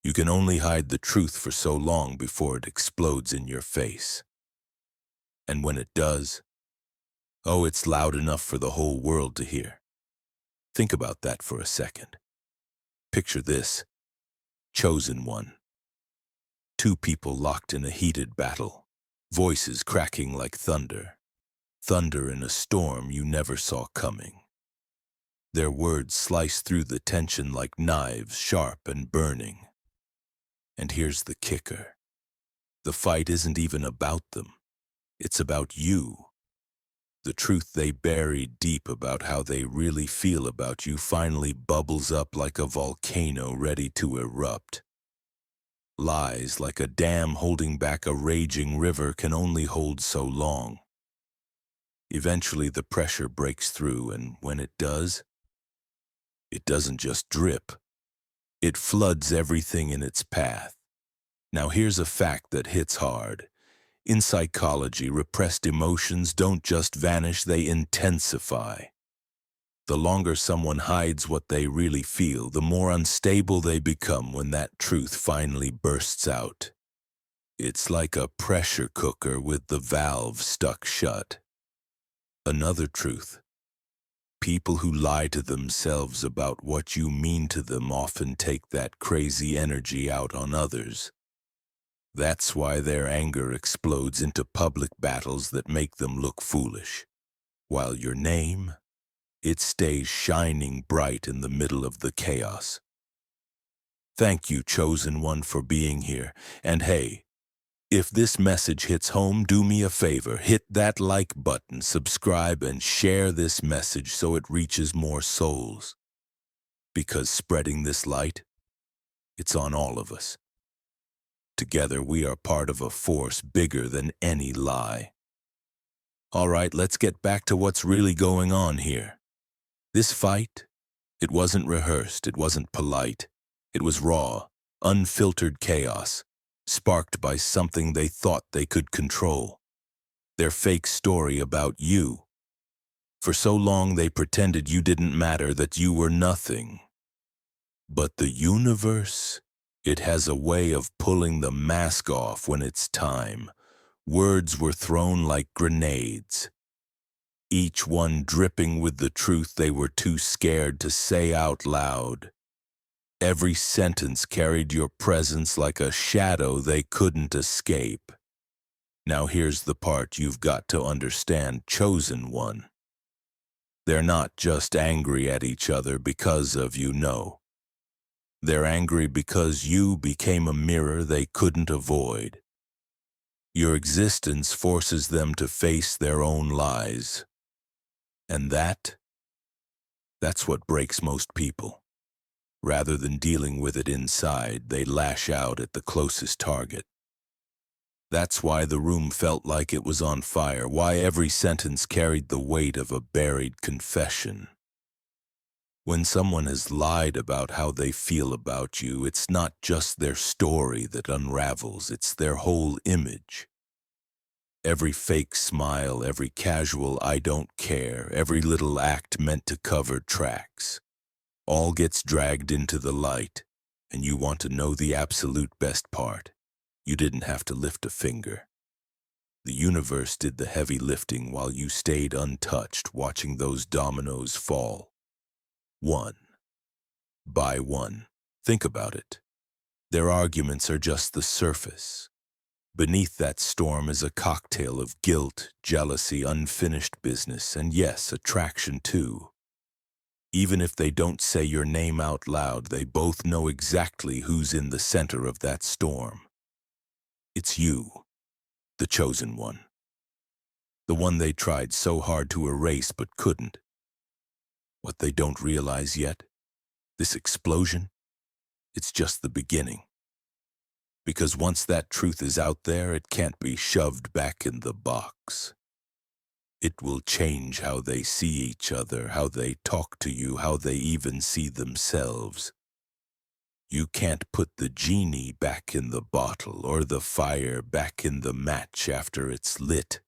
You can only hide the truth for so long before it explodes in your face. And when it does, oh, it's loud enough for the whole world to hear. Think about that for a second. Picture this. Chosen one. Two people locked in a heated battle, voices cracking like thunder. Thunder in a storm you never saw coming. Their words slice through the tension like knives, sharp and burning. And here's the kicker. The fight isn't even about them. It's about you. The truth they buried deep about how they really feel about you finally bubbles up like a volcano ready to erupt. Lies like a dam holding back a raging river can only hold so long. Eventually the pressure breaks through, and when it does, it doesn't just drip. It floods everything in its path. Now here's a fact that hits hard. In psychology, repressed emotions don't just vanish, they intensify. The longer someone hides what they really feel, the more unstable they become when that truth finally bursts out. It's like a pressure cooker with the valve stuck shut. Another truth. People who lie to themselves about what you mean to them often take that crazy energy out on others. That's why their anger explodes into public battles that make them look foolish, while your name, it stays shining bright in the middle of the chaos. Thank you, chosen one, for being here. And hey, if this message hits home, do me a favor, hit that like button, subscribe, and share this message so it reaches more souls. Because spreading this light, it's on all of us. Together, we are part of a force bigger than any lie. All right, let's get back to what's really going on here. This fight, it wasn't rehearsed, it wasn't polite. It was raw, unfiltered chaos, sparked by something they thought they could control. Their fake story about you. For so long they pretended you didn't matter, that you were nothing. But the universe, it has a way of pulling the mask off when it's time. Words were thrown like grenades, each one dripping with the truth they were too scared to say out loud. Every sentence carried your presence like a shadow they couldn't escape. Now here's the part you've got to understand, chosen one. They're not just angry at each other because of you, no. They're angry because you became a mirror they couldn't avoid. Your existence forces them to face their own lies. And that's what breaks most people. Rather than dealing with it inside, they lash out at the closest target. That's why the room felt like it was on fire, why every sentence carried the weight of a buried confession. When someone has lied about how they feel about you, it's not just their story that unravels, it's their whole image. Every fake smile, every casual "I don't care," every little act meant to cover tracks, all gets dragged into the light. And you want to know the absolute best part? You didn't have to lift a finger. The universe did the heavy lifting while you stayed untouched, watching those dominoes fall. One by one. Think about it. Their arguments are just the surface. Beneath that storm is a cocktail of guilt, jealousy, unfinished business, and yes, attraction too. Even if they don't say your name out loud, they both know exactly who's in the center of that storm. It's you, the chosen one. The one they tried so hard to erase but couldn't. What they don't realize yet, this explosion, it's just the beginning. Because once that truth is out there, it can't be shoved back in the box. It will change how they see each other, how they talk to you, how they even see themselves. You can't put the genie back in the bottle or the fire back in the match after it's lit.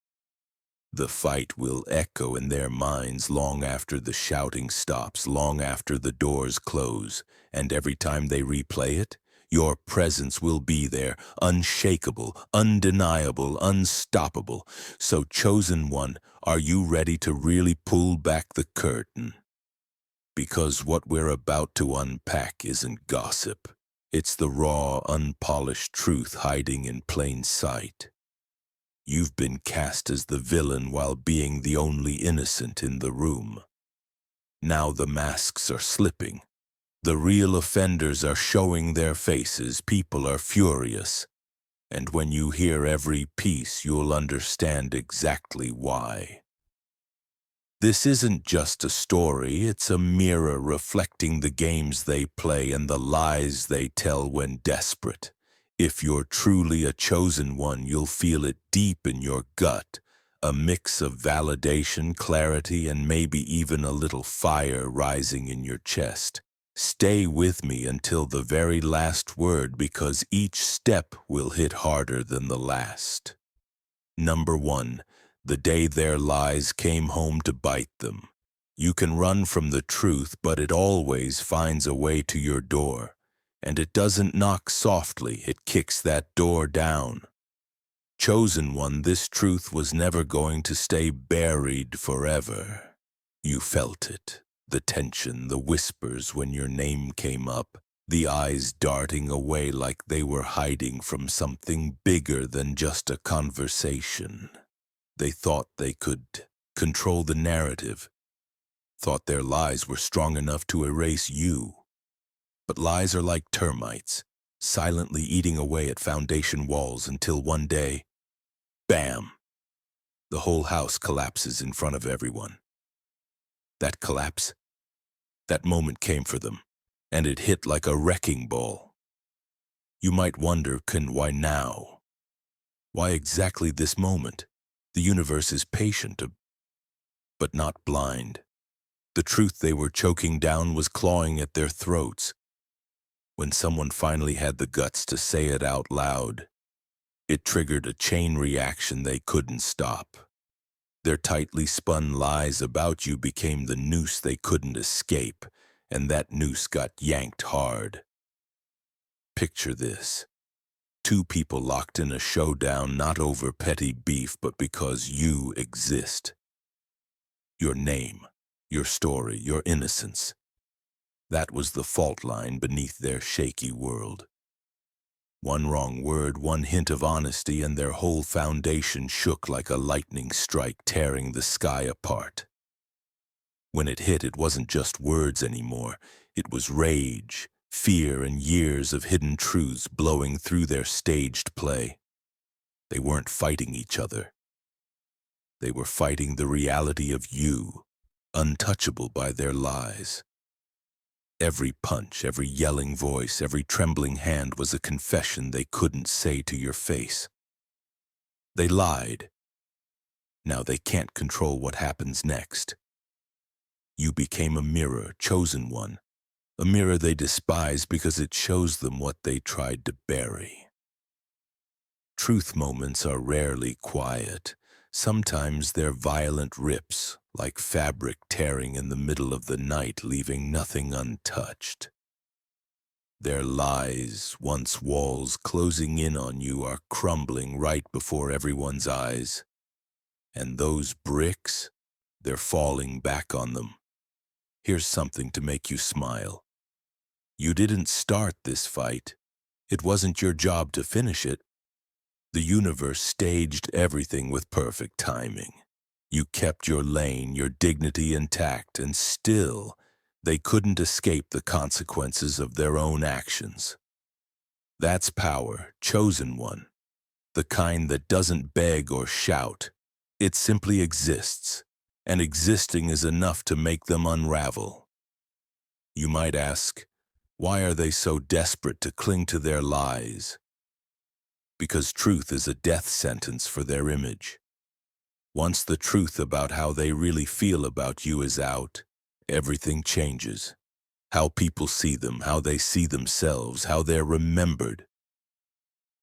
The fight will echo in their minds long after the shouting stops, long after the doors close, and every time they replay it, Your presence will be there, unshakable, undeniable, unstoppable. So, chosen one, are you ready to really pull back the curtain? Because what we're about to unpack isn't gossip. It's the raw, unpolished truth hiding in plain sight. You've been cast as the villain while being the only innocent in the room. Now the masks are slipping. The real offenders are showing their faces. People are furious. And when you hear every piece, you'll understand exactly why. This isn't just a story, it's a mirror reflecting the games they play and the lies they tell when desperate. If you're truly a chosen one, you'll feel it deep in your gut, a mix of validation, clarity, and maybe even a little fire rising in your chest. Stay with me until the very last word, because each step will hit harder than the last. Number 1. The day their lies came home to bite them. You can run from the truth, but it always finds a way to your door. And it doesn't knock softly, it kicks that door down. Chosen one, this truth was never going to stay buried forever. You felt it, the tension, the whispers when your name came up, the eyes darting away like they were hiding from something bigger than just a conversation. They thought they could control the narrative, thought their lies were strong enough to erase you. But lies are like termites, silently eating away at foundation walls until one day, bam, the whole house collapses in front of everyone. That collapse, that moment came for them, and it hit like a wrecking ball. You might wonder, why now? Why exactly this moment? The universe is patient, but not blind. The truth they were choking down was clawing at their throats. When someone finally had the guts to say it out loud, it triggered a chain reaction they couldn't stop. Their tightly spun lies about you became the noose they couldn't escape, and that noose got yanked hard. Picture this. 2 people locked in a showdown, not over petty beef, but because you exist. Your name, your story, your innocence. That was the fault line beneath their shaky world. One wrong word, one hint of honesty, and their whole foundation shook like a lightning strike, tearing the sky apart. When it hit, it wasn't just words anymore. It was rage, fear, and years of hidden truths blowing through their staged play. They weren't fighting each other. They were fighting the reality of you, untouchable by their lies. Every punch, every yelling voice, every trembling hand was a confession they couldn't say to your face. They lied. Now they can't control what happens next. You became a mirror, chosen one, a mirror they despise because it shows them what they tried to bury. Truth moments are rarely quiet. Sometimes they're violent rips, like fabric tearing in the middle of the night, leaving nothing untouched. Their lies, once walls closing in on you, are crumbling right before everyone's eyes. And those bricks, they're falling back on them. Here's something to make you smile. You didn't start this fight. It wasn't your job to finish it. The universe staged everything with perfect timing. You kept your lane, your dignity intact, and still, they couldn't escape the consequences of their own actions. That's power, chosen one, the kind that doesn't beg or shout. It simply exists, and existing is enough to make them unravel. You might ask, why are they so desperate to cling to their lies? Because truth is a death sentence for their image. Once the truth about how they really feel about you is out, everything changes. How people see them, how they see themselves, how they're remembered.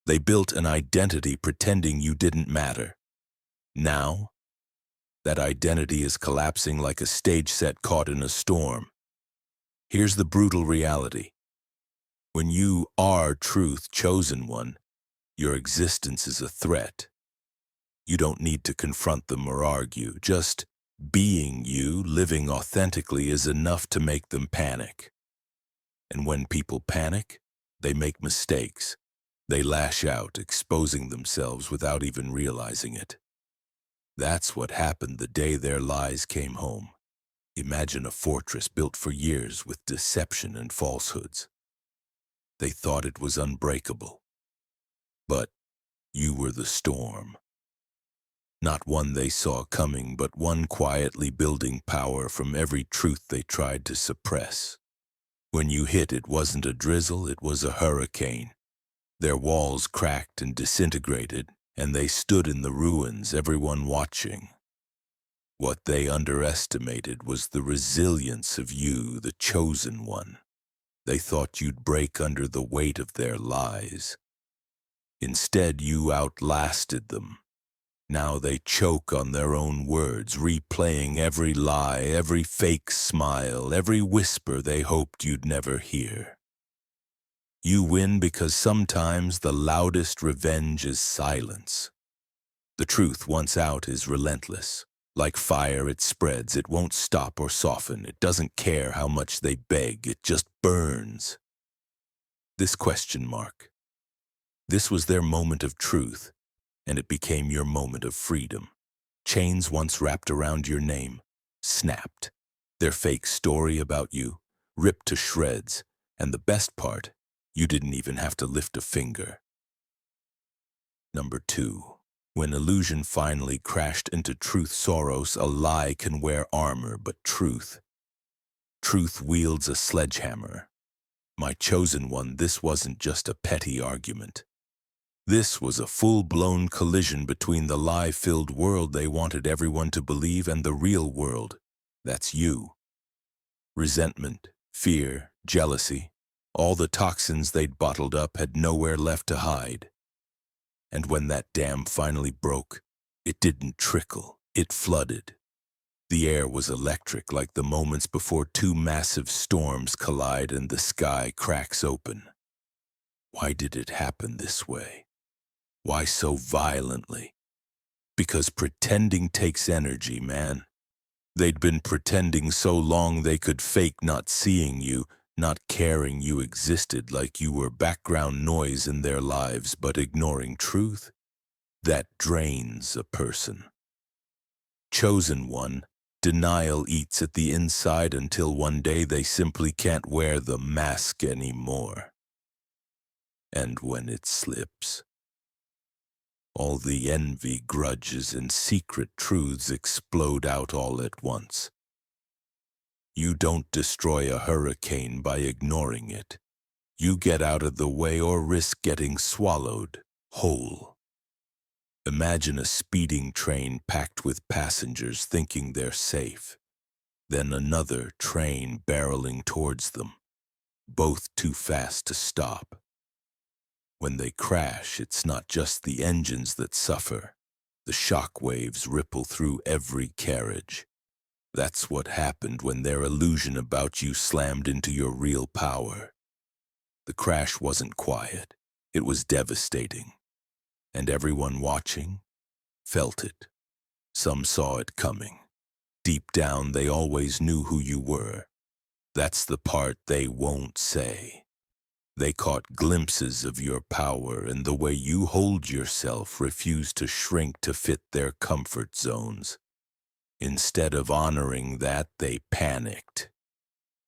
They built an identity pretending you didn't matter. Now, that identity is collapsing like a stage set caught in a storm. Here's the brutal reality. When you are truth, chosen one, your existence is a threat. You don't need to confront them or argue. Just being you, living authentically, is enough to make them panic. And when people panic, they make mistakes. They lash out, exposing themselves without even realizing it. That's what happened the day their lies came home. Imagine a fortress built for years with deception and falsehoods. They thought it was unbreakable. But you were the storm. Not one they saw coming, but one quietly building power from every truth they tried to suppress. When you hit, it wasn't a drizzle, it was a hurricane. Their walls cracked and disintegrated, and they stood in the ruins, everyone watching. What they underestimated was the resilience of you, the chosen one. They thought you'd break under the weight of their lies. Instead, you outlasted them. Now they choke on their own words, replaying every lie, every fake smile, every whisper they hoped you'd never hear. You win because sometimes the loudest revenge is silence. The truth, once out, is relentless. Like fire, it spreads. It won't stop or soften. It doesn't care how much they beg. It just burns. This question mark. This was their moment of truth, and it became your moment of freedom. Chains once wrapped around your name snapped. Their fake story about you ripped to shreds, and the best part, you didn't even have to lift a finger. Number 2. When illusion finally crashed into truth, Soros, a lie can wear armor, but truth wields a sledgehammer. My chosen one, this wasn't just a petty argument. This was a full-blown collision between the lie-filled world they wanted everyone to believe and the real world. That's you. Resentment, fear, jealousy, all the toxins they'd bottled up had nowhere left to hide. And when that dam finally broke, it didn't trickle, it flooded. The air was electric, like the moments before two massive storms collide and the sky cracks open. Why did it happen this way? Why so violently? Because pretending takes energy, man. They'd been pretending so long they could fake not seeing you, not caring you existed, like you were background noise in their lives, but ignoring truth. That drains a person. Chosen one, denial eats at the inside until one day they simply can't wear the mask anymore. And when it slips, all the envy, grudges, and secret truths explode out all at once. You don't destroy a hurricane by ignoring it. You get out of the way or risk getting swallowed whole. Imagine a speeding train packed with passengers thinking they're safe. Then another train barreling towards them, both too fast to stop. When they crash, it's not just the engines that suffer. The shock waves ripple through every carriage. That's what happened when their illusion about you slammed into your real power. The crash wasn't quiet. It was devastating. And everyone watching felt it. Some saw it coming. Deep down, they always knew who you were. That's the part they won't say. They caught glimpses of your power, and the way you hold yourself refused to shrink to fit their comfort zones. Instead of honoring that, they panicked.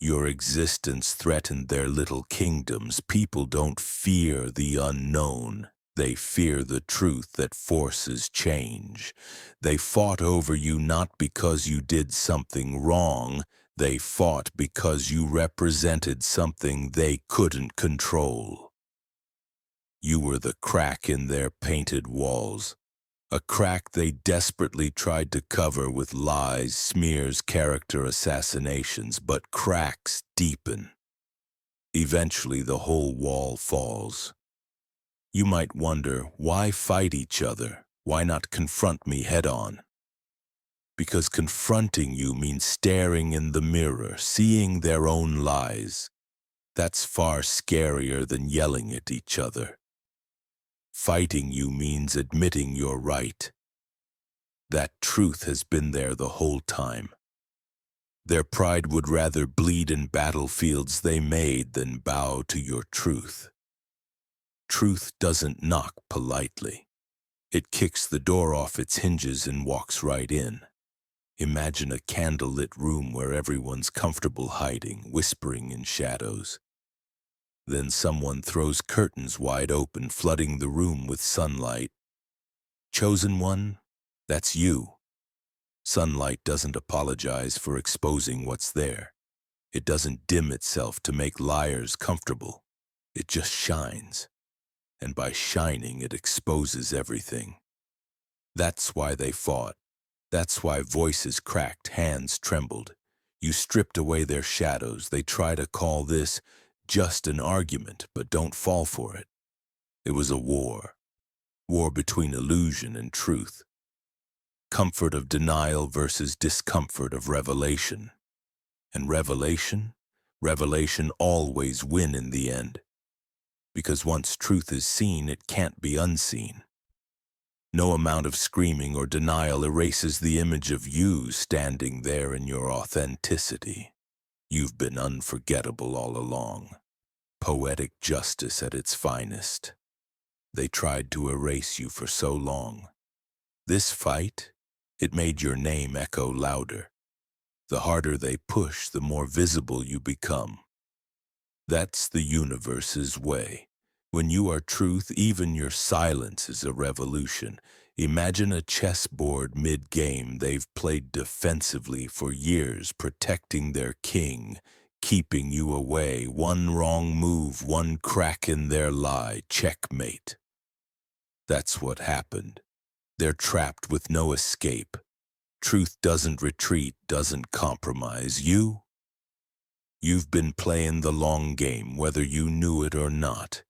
Your existence threatened their little kingdoms. People don't fear the unknown. They fear the truth that forces change. They fought over you not because you did something wrong. They fought because you represented something they couldn't control. You were the crack in their painted walls. A crack they desperately tried to cover with lies, smears, character assassinations, but cracks deepen. Eventually the whole wall falls. You might wonder, why fight each other? Why not confront me head-on? Because confronting you means staring in the mirror, seeing their own lies. That's far scarier than yelling at each other. Fighting you means admitting you're right. That truth has been there the whole time. Their pride would rather bleed in battlefields they made than bow to your truth. Truth doesn't knock politely. It kicks the door off its hinges and walks right in. Imagine a candlelit room where everyone's comfortable hiding, whispering in shadows. Then someone throws curtains wide open, flooding the room with sunlight. Chosen one, that's you. Sunlight doesn't apologize for exposing what's there. It doesn't dim itself to make liars comfortable. It just shines. And by shining, it exposes everything. That's why they fought. That's why voices cracked, hands trembled. You stripped away their shadows. They try to call this just an argument, but don't fall for it. It was a war. War between illusion and truth. Comfort of denial versus discomfort of revelation. And revelation always win in the end. Because once truth is seen, it can't be unseen. No amount of screaming or denial erases the image of you standing there in your authenticity. You've been unforgettable all along. Poetic justice at its finest. They tried to erase you for so long. This fight, it made your name echo louder. The harder they push, the more visible you become. That's the universe's way. When you are truth, even your silence is a revolution. Imagine a chessboard mid-game. They've played defensively for years, protecting their king, keeping you away. One wrong move, one crack in their lie, checkmate. That's what happened. They're trapped with no escape. Truth doesn't retreat, doesn't compromise. You've been playing the long game, whether you knew it or not.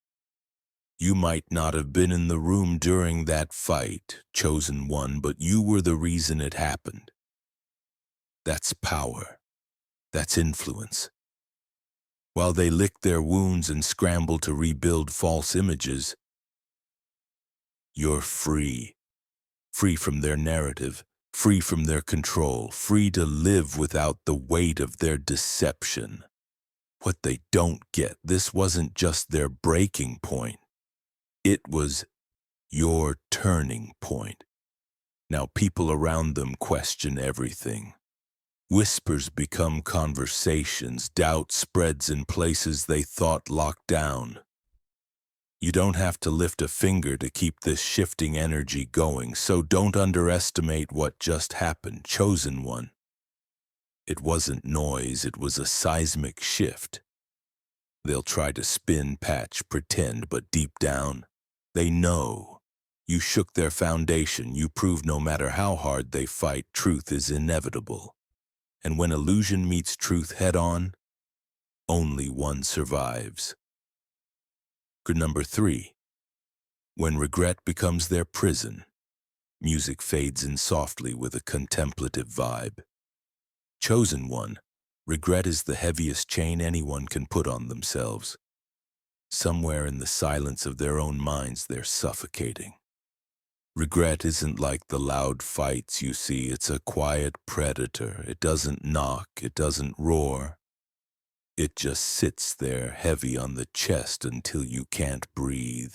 You might not have been in the room during that fight, chosen one, but you were the reason it happened. That's power. That's influence. While they lick their wounds and scramble to rebuild false images, you're free. Free from their narrative, free from their control, free to live without the weight of their deception. What they don't get, this wasn't just their breaking point. It was your turning point. Now people around them question everything. Whispers become conversations, doubt spreads in places they thought locked down. You don't have to lift a finger to keep this shifting energy going, so don't underestimate what just happened, chosen one. It wasn't noise, it was a seismic shift. They'll try to spin, patch, pretend, but deep down, they know. You shook their foundation, you proved no matter how hard they fight, truth is inevitable. And when illusion meets truth head-on, only one survives. Number 3. When regret becomes their prison, music fades in softly with a contemplative vibe. Chosen one, regret is the heaviest chain anyone can put on themselves. Somewhere in the silence of their own minds, they're suffocating. Regret isn't like the loud fights you see. It's a quiet predator. It doesn't knock, it doesn't roar. It just sits there heavy on the chest until you can't breathe.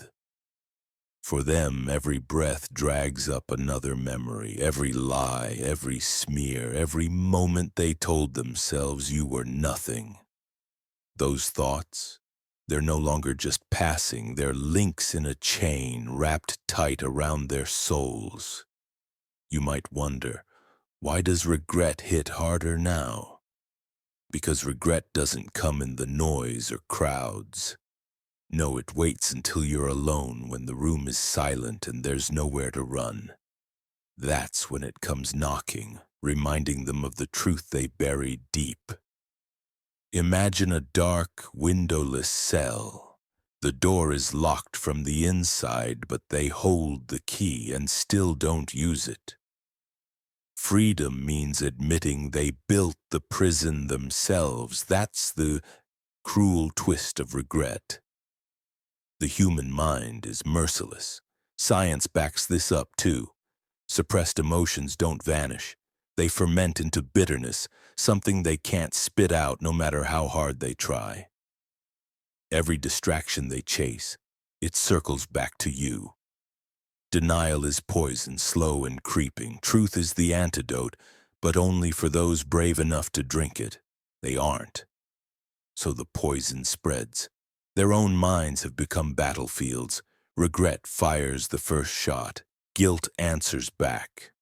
For them, every breath drags up another memory, every lie, every smear, every moment they told themselves you were nothing. Those thoughts, they're no longer just passing, they're links in a chain wrapped tight around their souls. You might wonder, why does regret hit harder now? Because regret doesn't come in the noise or crowds. No, it waits until you're alone, when the room is silent and there's nowhere to run. That's when it comes knocking, reminding them of the truth they buried deep. Imagine a dark, windowless cell. The door is locked from the inside, but they hold the key and still don't use it. Freedom means admitting they built the prison themselves. That's the cruel twist of regret. The human mind is merciless. Science backs this up too. Suppressed emotions don't vanish. They ferment into bitterness, something they can't spit out no matter how hard they try. Every distraction they chase, it circles back to you. Denial is poison, slow and creeping. Truth is the antidote, but only for those brave enough to drink it. They aren't. So the poison spreads. Their own minds have become battlefields. Regret fires the first shot. Guilt answers back.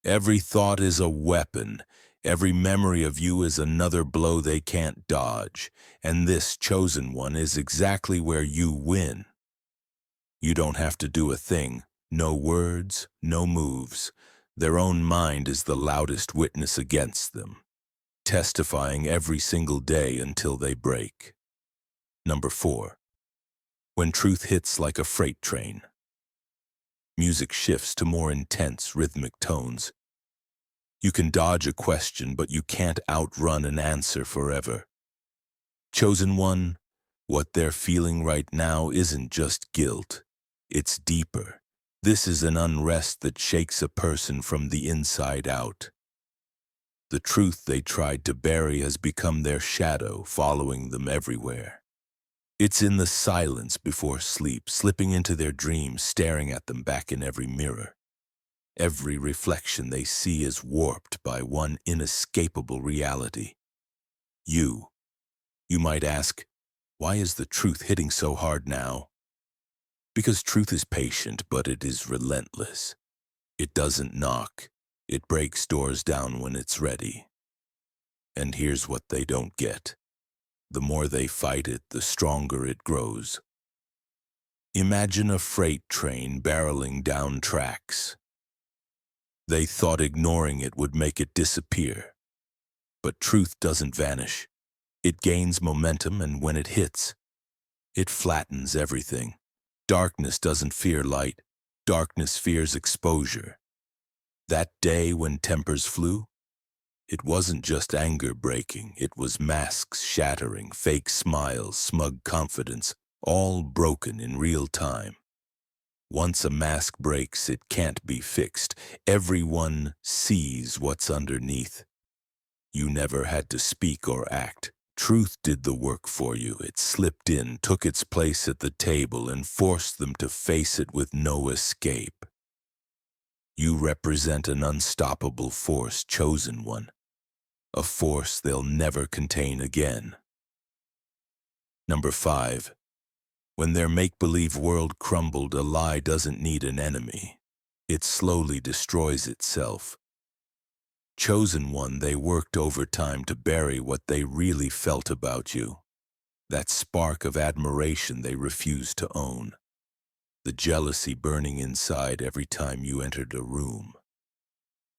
Every thought is a weapon. Every memory of you is another blow they can't dodge. And this chosen one is exactly where you win. You don't have to do a thing. No words, no moves. Their own mind is the loudest witness against them, testifying every single day until they break. Number 4. When truth hits like a freight train. Music shifts to more intense, rhythmic tones. You can dodge a question, but you can't outrun an answer forever. Chosen one, what they're feeling right now isn't just guilt. It's deeper. This is an unrest that shakes a person from the inside out. The truth they tried to bury has become their shadow, following them everywhere. It's in the silence before sleep, slipping into their dreams, staring at them back in every mirror. Every reflection they see is warped by one inescapable reality. You. You might ask, why is the truth hitting so hard now? Because truth is patient, but it is relentless. It doesn't knock. It breaks doors down when it's ready. And here's what they don't get. The more they fight it, the stronger it grows. Imagine a freight train barreling down tracks. They thought ignoring it would make it disappear. But truth doesn't vanish. It gains momentum, and when it hits, it flattens everything. Darkness doesn't fear light. Darkness fears exposure. That day when tempers flew, it wasn't just anger breaking. It was masks shattering, fake smiles, smug confidence, all broken in real time. Once a mask breaks, it can't be fixed. Everyone sees what's underneath. You never had to speak or act. Truth did the work for you. It slipped in, took its place at the table, and forced them to face it with no escape. You represent an unstoppable force, chosen one. A force they'll never contain again. Number 5. When their make-believe world crumbled, a lie doesn't need an enemy. It slowly destroys itself. Chosen one, they worked overtime to bury what they really felt about you. That spark of admiration they refused to own. The jealousy burning inside every time you entered a room.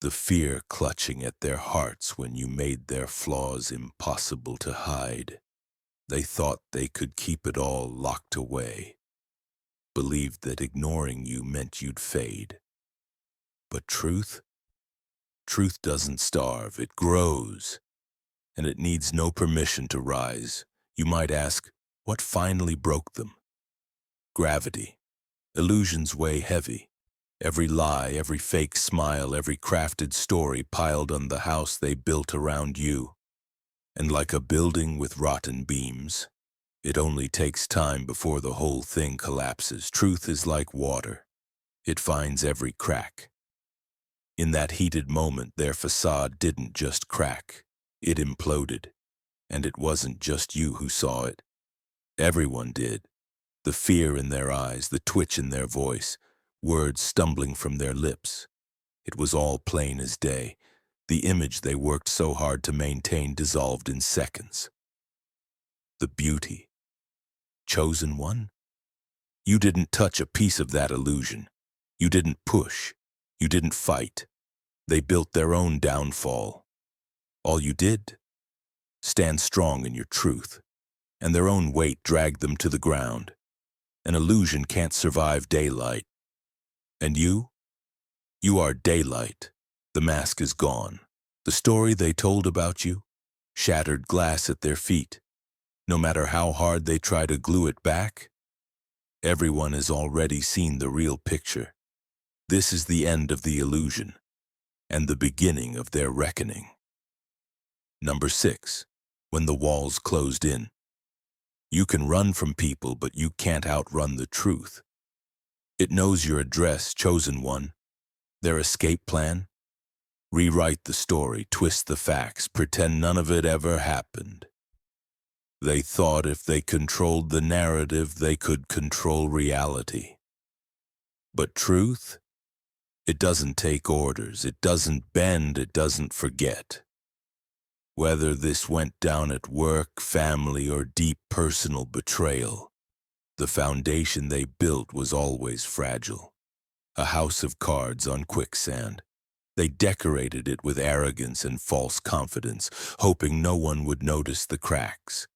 The fear clutching at their hearts when you made their flaws impossible to hide. They thought they could keep it all locked away. Believed that ignoring you meant you'd fade. But truth? Truth doesn't starve, it grows. And it needs no permission to rise. You might ask, what finally broke them? Gravity. Illusions weigh heavy. Every lie, every fake smile, every crafted story piled on the house they built around you. And like a building with rotten beams, it only takes time before the whole thing collapses. Truth is like water. It finds every crack. In that heated moment, their facade didn't just crack. It imploded. And it wasn't just you who saw it. Everyone did. The fear in their eyes, the twitch in their voice, words stumbling from their lips. It was all plain as day. The image they worked so hard to maintain dissolved in seconds. The beauty. Chosen one? You didn't touch a piece of that illusion. You didn't push. You didn't fight. They built their own downfall. All you did? Stand strong in your truth. And their own weight dragged them to the ground. An illusion can't survive daylight. And you? You are daylight. The mask is gone. The story they told about you? Shattered glass at their feet. No matter how hard they try to glue it back, everyone has already seen the real picture. This is the end of the illusion and the beginning of their reckoning. Number 6. When the walls closed in. You can run from people, but you can't outrun the truth. It knows your address, chosen one, their escape plan. Rewrite the story, twist the facts, pretend none of it ever happened. They thought if they controlled the narrative, they could control reality. But truth? It doesn't take orders, it doesn't bend, it doesn't forget. Whether this went down at work, family, or deep personal betrayal, the foundation they built was always fragile. A house of cards on quicksand. They decorated it with arrogance and false confidence, hoping no one would notice the cracks.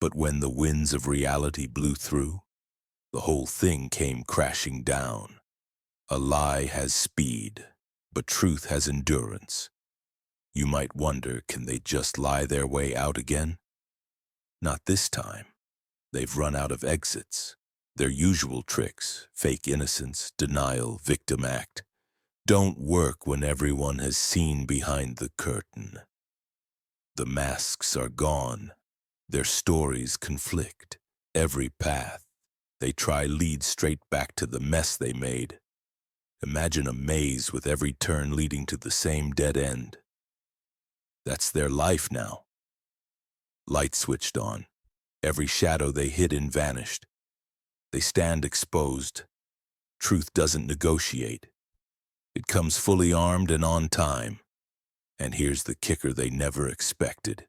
But when the winds of reality blew through, the whole thing came crashing down. A lie has speed, but truth has endurance. You might wonder, can they just lie their way out again? Not this time. They've run out of exits. Their usual tricks, fake innocence, denial, victim act, don't work when everyone has seen behind the curtain. The masks are gone. Their stories conflict. Every path they try leads straight back to the mess they made. Imagine a maze with every turn leading to the same dead end. That's their life now. Light switched on. Every shadow they hid in vanished. They stand exposed. Truth doesn't negotiate. It comes fully armed and on time. And here's the kicker they never expected.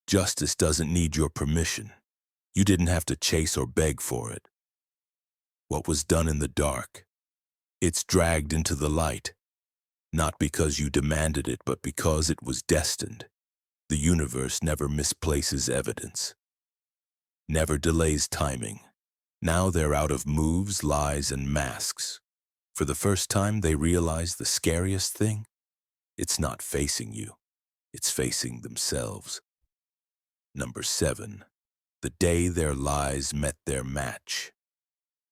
Justice doesn't need your permission. You didn't have to chase or beg for it. What was done in the dark, it's dragged into the light. Not because you demanded it, but because it was destined. The universe never misplaces evidence. Never delays timing. Now they're out of moves, lies, and masks. For the first time, they realize the scariest thing? It's not facing you. It's facing themselves. Number 7. The day their lies met their match.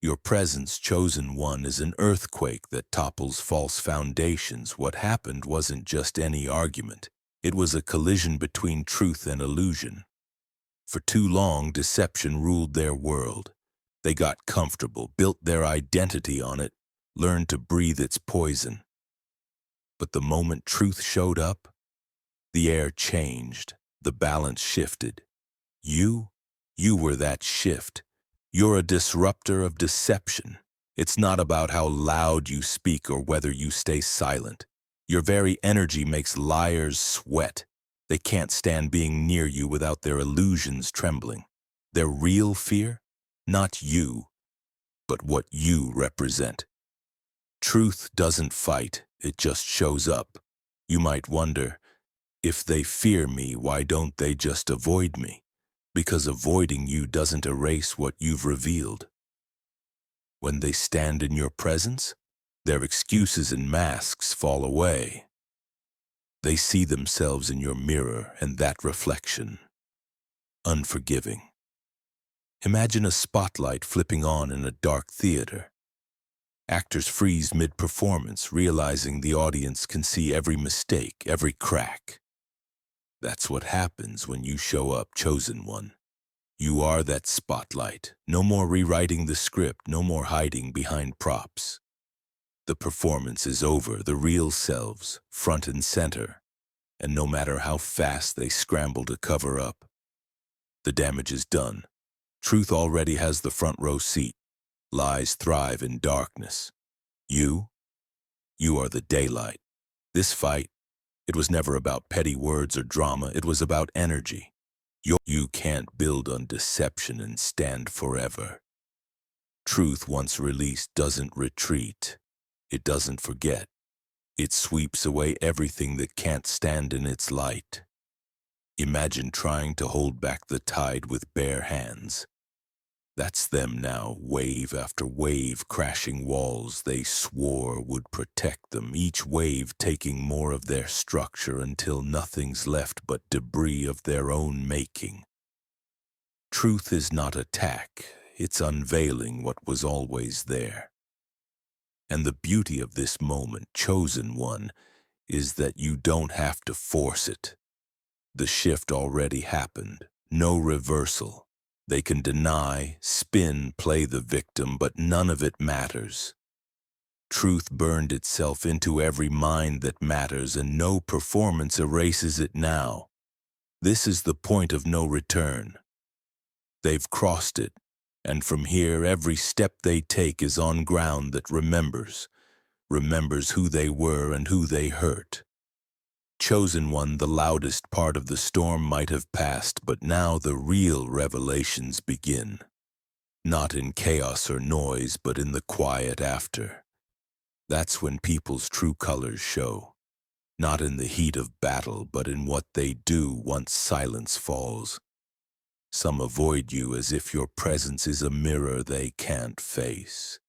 Your presence, chosen one, is an earthquake that topples false foundations. What happened wasn't just any argument. It was a collision between truth and illusion. For too long, deception ruled their world. They got comfortable, built their identity on it, learned to breathe its poison. But the moment truth showed up, the air changed, the balance shifted. You were that shift. You're a disruptor of deception. It's not about how loud you speak or whether you stay silent. Your very energy makes liars sweat. They can't stand being near you without their illusions trembling. Their real fear? Not you, but what you represent. Truth doesn't fight, it just shows up. You might wonder, if they fear me, why don't they just avoid me? Because avoiding you doesn't erase what you've revealed. When they stand in your presence, their excuses and masks fall away. They see themselves in your mirror, and that reflection, unforgiving. Imagine a spotlight flipping on in a dark theater. Actors freeze mid-performance, realizing the audience can see every mistake, every crack. That's what happens when you show up, chosen one. You are that spotlight. No more rewriting the script, no more hiding behind props. The performance is over, the real selves, front and center. And no matter how fast they scramble to cover up, the damage is done. Truth already has the front row seat. Lies thrive in darkness. You are the daylight. This fight, it was never about petty words or drama, it was about energy. You can't build on deception and stand forever. Truth, once released, doesn't retreat. It doesn't forget. It sweeps away everything that can't stand in its light. Imagine trying to hold back the tide with bare hands. That's them now, wave after wave, crashing walls they swore would protect them, each wave taking more of their structure until nothing's left but debris of their own making. Truth is not attack, it's unveiling what was always there. And the beauty of this moment, chosen one, is that you don't have to force it. The shift already happened, no reversal. They can deny, spin, play the victim, but none of it matters. Truth burned itself into every mind that matters, and no performance erases it now. This is the point of no return. They've crossed it, and from here every step they take is on ground that remembers who they were and who they hurt. Chosen one, the loudest part of the storm might have passed, but now the real revelations begin. Not in chaos or noise, but in the quiet after. That's when people's true colors show. Not in the heat of battle, but in what they do once silence falls. Some avoid you as if your presence is a mirror they can't face.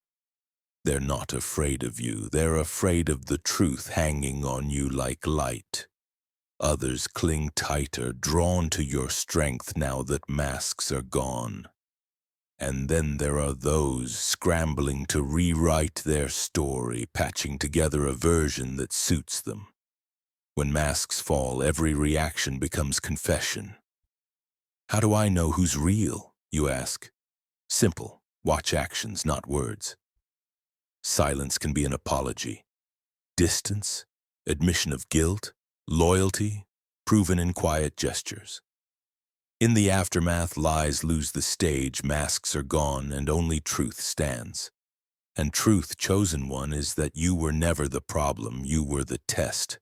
They're not afraid of you, they're afraid of the truth hanging on you like light. Others cling tighter, drawn to your strength now that masks are gone. And then there are those scrambling to rewrite their story, patching together a version that suits them. When masks fall, every reaction becomes confession. How do I know who's real, you ask? Simple. Watch actions, not words. Silence can be an apology. Distance, admission of guilt, loyalty, proven in quiet gestures. In the aftermath, lies lose the stage, masks are gone, and only truth stands. And truth, chosen one, is that you were never the problem, you were the test.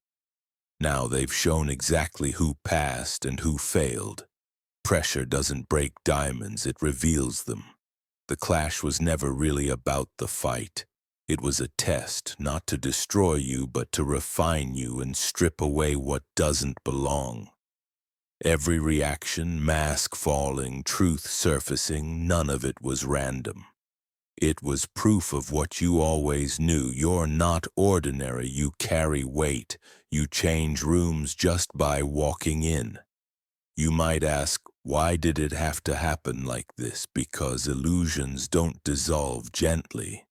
Now they've shown exactly who passed and who failed. Pressure doesn't break diamonds, it reveals them. The clash was never really about the fight. It was a test, not to destroy you, but to refine you and strip away what doesn't belong. Every reaction, mask falling, truth surfacing, none of it was random. It was proof of what you always knew. You're not ordinary, you carry weight. You change rooms just by walking in. You might ask, why did it have to happen like this? Because illusions don't dissolve gently.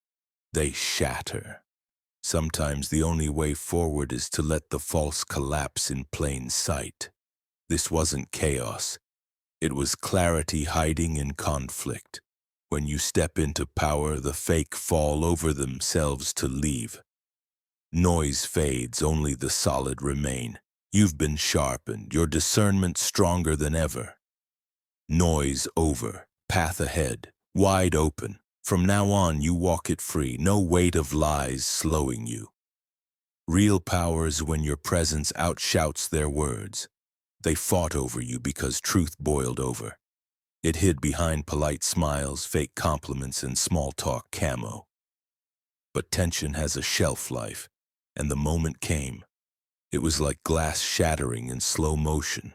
They shatter. Sometimes the only way forward is to let the false collapse in plain sight. This wasn't chaos. It was clarity hiding in conflict. When you step into power, the fake fall over themselves to leave. Noise fades, only the solid remain. You've been sharpened, your discernment stronger than ever. Noise over, path ahead, wide open. From now on, you walk it free, no weight of lies slowing you. Real power is when your presence outshouts their words. They fought over you because truth boiled over. It hid behind polite smiles, fake compliments, and small talk camo. But tension has a shelf life, and the moment came. It was like glass shattering in slow motion.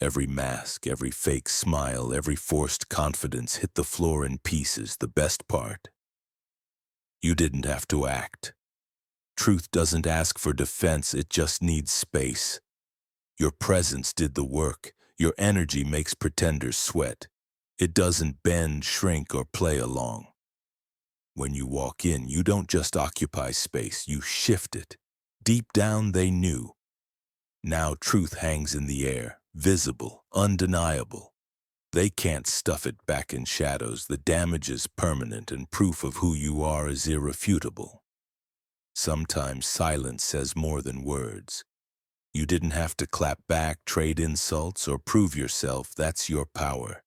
Every mask, every fake smile, every forced confidence hit the floor in pieces, the best part. You didn't have to act. Truth doesn't ask for defense, it just needs space. Your presence did the work. Your energy makes pretenders sweat. It doesn't bend, shrink, or play along. When you walk in, you don't just occupy space, you shift it. Deep down, they knew. Now truth hangs in the air, visible, undeniable. They can't stuff it back in shadows. The damage is permanent, and proof of who you are is irrefutable. Sometimes silence says more than words. You didn't have to clap back, trade insults, or prove yourself. That's your power.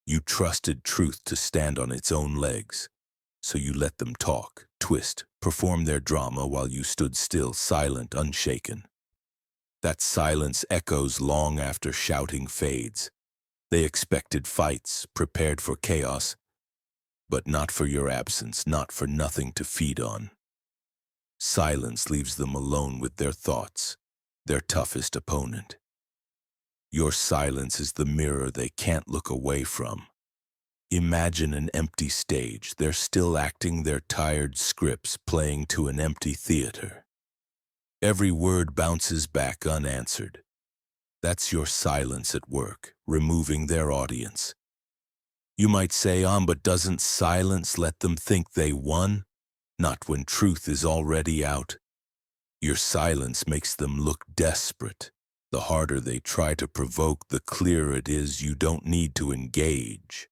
You trusted truth to stand on its own legs. So you let them talk, twist, perform their drama while you stood still, silent, unshaken. That silence echoes long after shouting fades. They expected fights, prepared for chaos, but not for your absence, not for nothing to feed on. Silence leaves them alone with their thoughts, their toughest opponent. Your silence is the mirror they can't look away from. Imagine an empty stage. They're still acting their tired scripts, playing to an empty theater. Every word bounces back unanswered. That's your silence at work, removing their audience. You might say, but doesn't silence let them think they won? Not when truth is already out. Your silence makes them look desperate. The harder they try to provoke, the clearer it is you don't need to engage.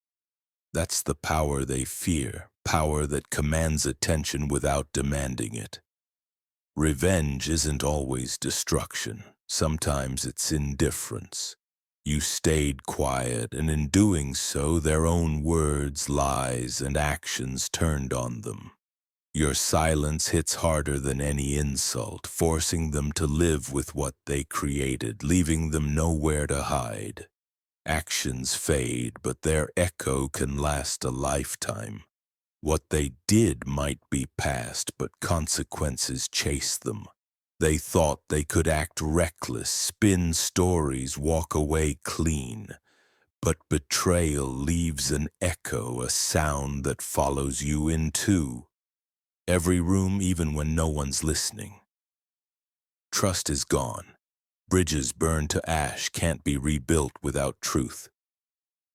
That's the power they fear, power that commands attention without demanding it. Revenge isn't always destruction. Sometimes it's indifference. You stayed quiet, and in doing so, their own words, lies, and actions turned on them. Your silence hits harder than any insult, forcing them to live with what they created, leaving them nowhere to hide. Actions fade, but their echo can last a lifetime. What they did might be past, but consequences chase them. They thought they could act reckless, spin stories, walk away clean. But betrayal leaves an echo, a sound that follows you into every room, even when no one's listening. Trust is gone. Bridges burned to ash can't be rebuilt without truth.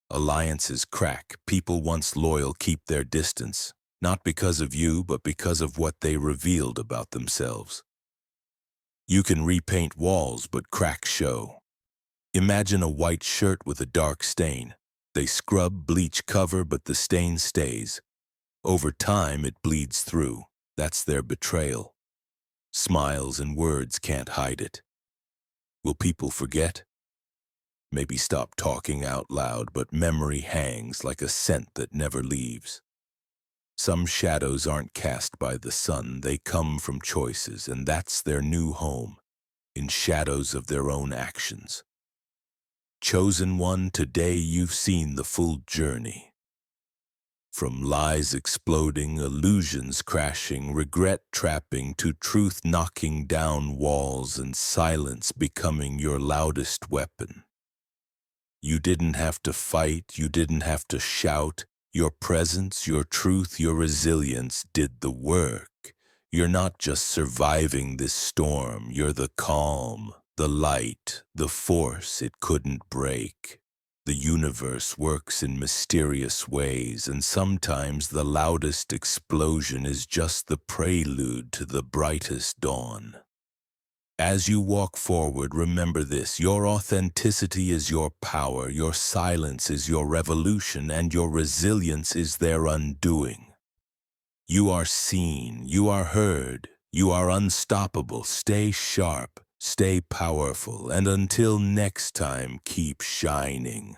Alliances crack. People once loyal keep their distance, not because of you, but because of what they revealed about themselves. You can repaint walls, but cracks show. Imagine a white shirt with a dark stain. They scrub, bleach, cover, but the stain stays. Over time, it bleeds through. That's their betrayal. Smiles and words can't hide it. Will people forget? Maybe stop talking out loud, but memory hangs like a scent that never leaves. Some shadows aren't cast by the sun, they come from choices, and that's their new home, in shadows of their own actions. Chosen one, today you've seen the full journey. From lies exploding, illusions crashing, regret trapping, to truth knocking down walls and silence becoming your loudest weapon. You didn't have to fight, you didn't have to shout. Your presence, your truth, your resilience did the work. You're not just surviving this storm, you're the calm, the light, the force it couldn't break. The universe works in mysterious ways, and sometimes the loudest explosion is just the prelude to the brightest dawn. As you walk forward, remember this: your authenticity is your power, your silence is your revolution, and your resilience is their undoing. You are seen, you are heard, you are unstoppable. Stay sharp, stay powerful, and until next time, keep shining.